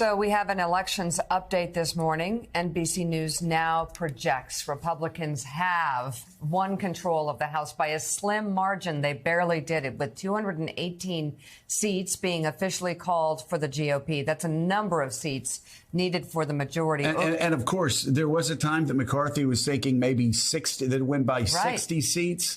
So we have an elections update this morning. NBC News now projects Republicans have won control of the House by a slim margin. They barely did it, with 218 seats being officially called for the GOP. That's a number of seats needed for the majority. And of course, there was a time that McCarthy was thinking maybe 60, they'd win by 60 seats.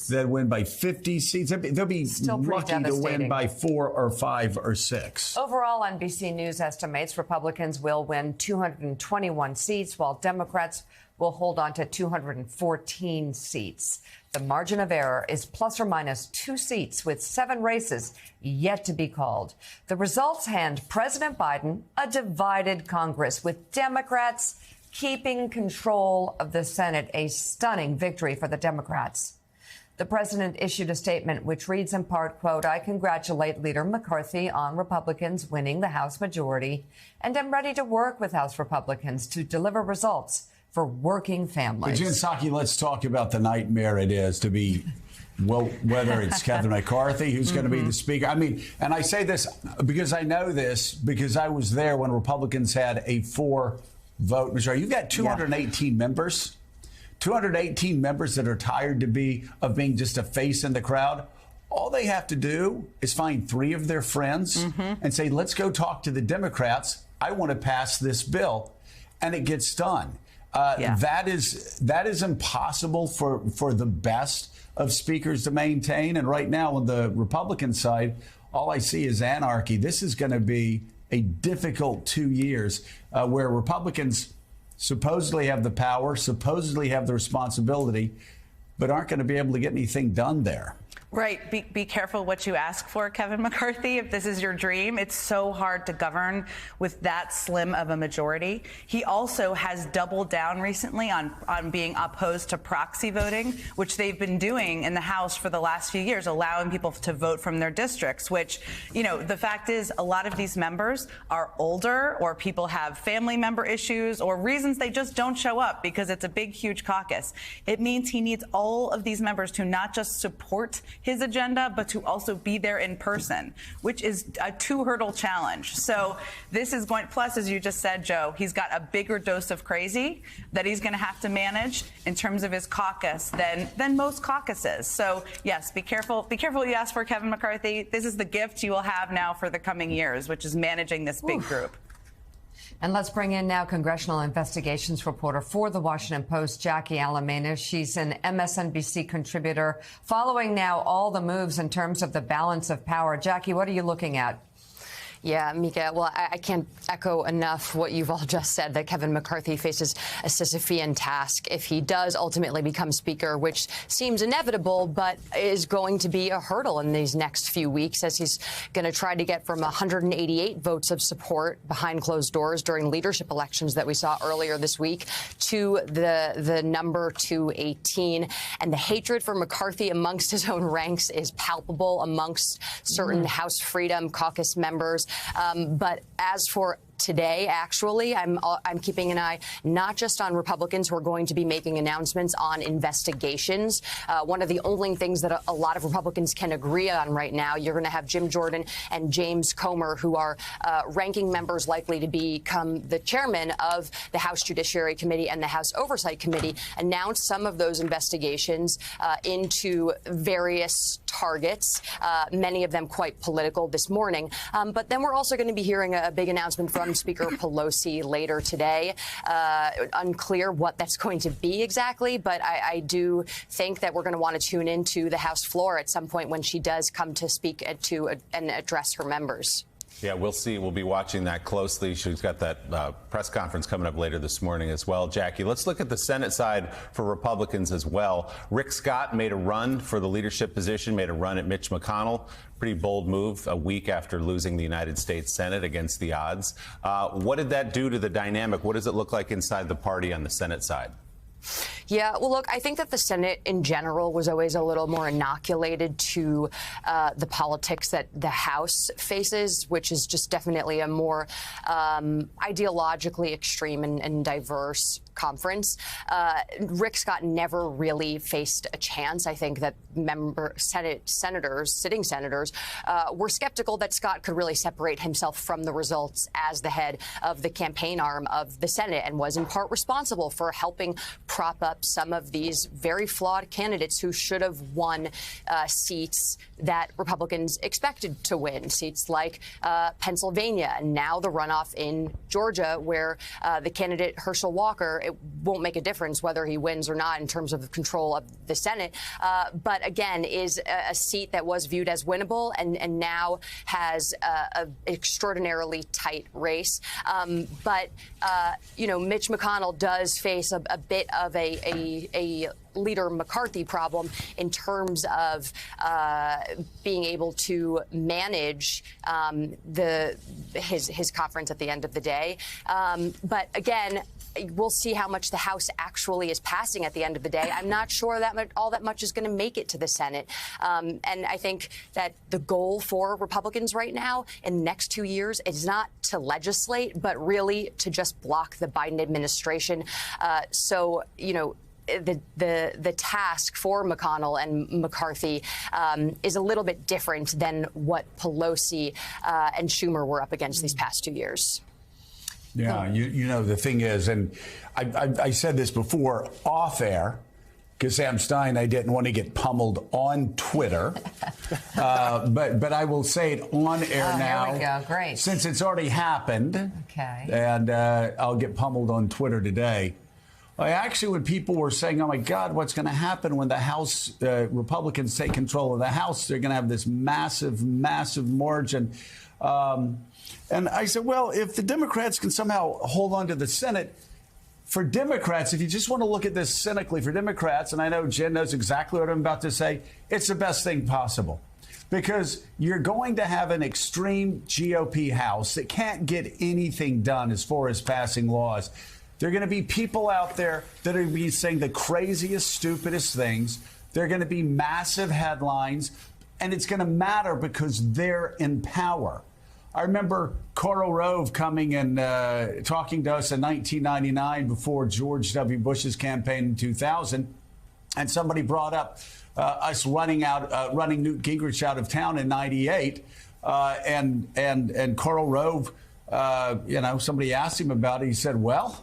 They'd win by 50 seats. They'll be lucky to win by 4 or 5 or 6. Overall, NBC News estimates Republicans will win 221 seats, while Democrats will hold on to 214 seats. The margin of error is plus or minus 2 seats, with 7 races yet to be called. The results hand President Biden a divided Congress, with Democrats keeping control of the Senate, a stunning victory for the Democrats. The president issued a statement which reads in part, quote, "I congratulate Leader McCarthy on Republicans winning the House majority, and am ready to work with House Republicans to deliver results for working families." But Jen Psaki, let's talk about the nightmare it is to be, well, whether it's Kevin McCarthy, who's going to be the speaker. I mean, and I say this because I know this because I was there when Republicans had a 4-vote majority. You've got 218 members. 218 members that are tired of being just a face in the crowd. All they have to do is find 3 of their friends and say, let's go talk to the Democrats. I want to pass this bill. And it gets done. That is impossible for the best of speakers to maintain. And right now on the Republican side, all I see is anarchy. This is going to be a difficult 2 years where Republicans supposedly have the power, supposedly have the responsibility, but aren't going to be able to get anything done there. Right. Be careful what you ask for, Kevin McCarthy. If this is your dream, it's so hard to govern with that slim of a majority. He also has doubled down recently on being opposed to proxy voting, which they've been doing in the House for the last few years, allowing people to vote from their districts, which, you know, the fact is a lot of these members are older, or people have family member issues or reasons they just don't show up because it's a big, huge caucus. It means he needs all of these members to not just support his agenda, but to also be there in person, which is a 2-hurdle challenge. So this is going, plus, as you just said, Joe, he's got a bigger dose of crazy that he's going to have to manage in terms of his caucus than most caucuses. So yes, be careful what you ask for, Kevin McCarthy. This is the gift you will have now for the coming years, which is managing this big group. And let's bring in now congressional investigations reporter for The Washington Post, Jackie Alameda. She's an MSNBC contributor, following now all the moves in terms of the balance of power. Jackie, what are you looking at? Yeah, Mika, well, I can't echo enough what you've all just said, that Kevin McCarthy faces a Sisyphean task if he does ultimately become Speaker, which seems inevitable, but is going to be a hurdle in these next few weeks, as he's going to try to get from 188 votes of support behind closed doors during leadership elections that we saw earlier this week to the number 218. And the hatred for McCarthy amongst his own ranks is palpable amongst certain House Freedom Caucus members. But as for today, actually, I'm keeping an eye not just on Republicans who are going to be making announcements on investigations. One of the only things that a lot of Republicans can agree on right now, you're going to have Jim Jordan and James Comer, who are ranking members likely to become the chairman of the House Judiciary Committee and the House Oversight Committee, announce some of those investigations into various targets, many of them quite political this morning. But then we're also going to be hearing a big announcement from Speaker Pelosi later today. Unclear what that's going to be exactly, but I do think that we're going to want to tune into the House floor at some point when she does come to speak and address her members. Yeah, we'll see. We'll be watching that closely. She's got that press conference coming up later this morning as well. Jackie, let's look at the Senate side for Republicans as well. Rick Scott made a run for the leadership position, made a run at Mitch McConnell. Pretty bold move a week after losing the United States Senate against the odds. What did that do to the dynamic? What does it look like inside the party on the Senate side? Yeah, well, look, I think that the Senate in general was always a little more inoculated to the politics that the House faces, which is just definitely a more ideologically extreme and diverse conference. Rick Scott never really faced a chance. I think that sitting senators were skeptical that Scott could really separate himself from the results as the head of the campaign arm of the Senate, and was in part responsible for helping prop up some of these very flawed candidates who should have won seats that Republicans expected to win, seats like Pennsylvania, and now the runoff in Georgia, where the candidate Herschel Walker, it won't make a difference whether he wins or not in terms of control of the Senate, but again, is a seat that was viewed as winnable and now has an extraordinarily tight race. But Mitch McConnell does face a bit of a Leader McCarthy problem in terms of being able to manage his conference at the end of the day. But again, we'll see how much the House actually is passing at the end of the day. I'm not sure that all that much is going to make it to the Senate. And I think that the goal for Republicans right now in the next 2 years is not to legislate, but really to just block the Biden administration. The task for McConnell and McCarthy is a little bit different than what Pelosi and Schumer were up against these past 2 years. Yeah, the thing is, and I said this before off air, because Sam Stein, I didn't want to get pummeled on Twitter. But I will say it on air now. There we go. Great. Since it's already happened. Okay. And I'll get pummeled on Twitter today. Actually, when people were saying, oh, my God, what's going to happen when the House Republicans take control of the House? They're going to have this massive, massive margin. And I said, well, if the Democrats can somehow hold on to the Senate, for Democrats, if you just want to look at this cynically, for Democrats, and I know Jen knows exactly what I'm about to say, it's the best thing possible. Because you're going to have an extreme GOP House that can't get anything done as far as passing laws. There are going to be people out there that are going to be saying the craziest, stupidest things. There are going to be massive headlines, and it's going to matter because they're in power. I remember Karl Rove coming and talking to us in 1999 before George W. Bush's campaign in 2000, and somebody brought up us running Newt Gingrich out of town in '98, and Karl Rove, somebody asked him about it. He said, "Well,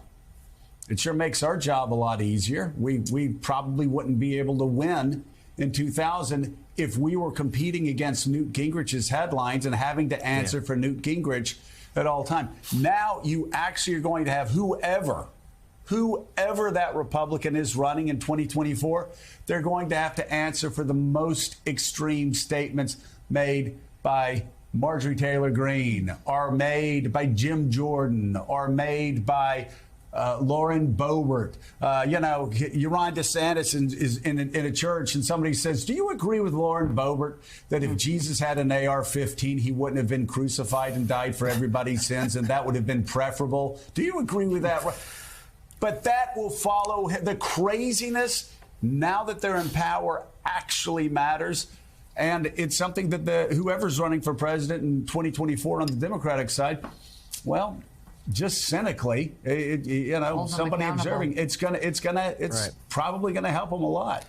it sure makes our job a lot easier. We probably wouldn't be able to win in 2000 if we were competing against Newt Gingrich's headlines and having to answer for Newt Gingrich at all time. Now you actually are going to have whoever that Republican is running in 2024, they're going to have to answer for the most extreme statements made by Marjorie Taylor Greene, are made by Jim Jordan, are made by Lauren Boebert. Ron DeSantis is in a church and somebody says, do you agree with Lauren Boebert that if Jesus had an AR-15, he wouldn't have been crucified and died for everybody's sins and that would have been preferable? Do you agree with that? But that will follow. The craziness, now that they're in power, actually matters. And it's something that whoever's running for president in 2024 on the Democratic side, well, just cynically, somebody observing, it's probably going to help them a lot.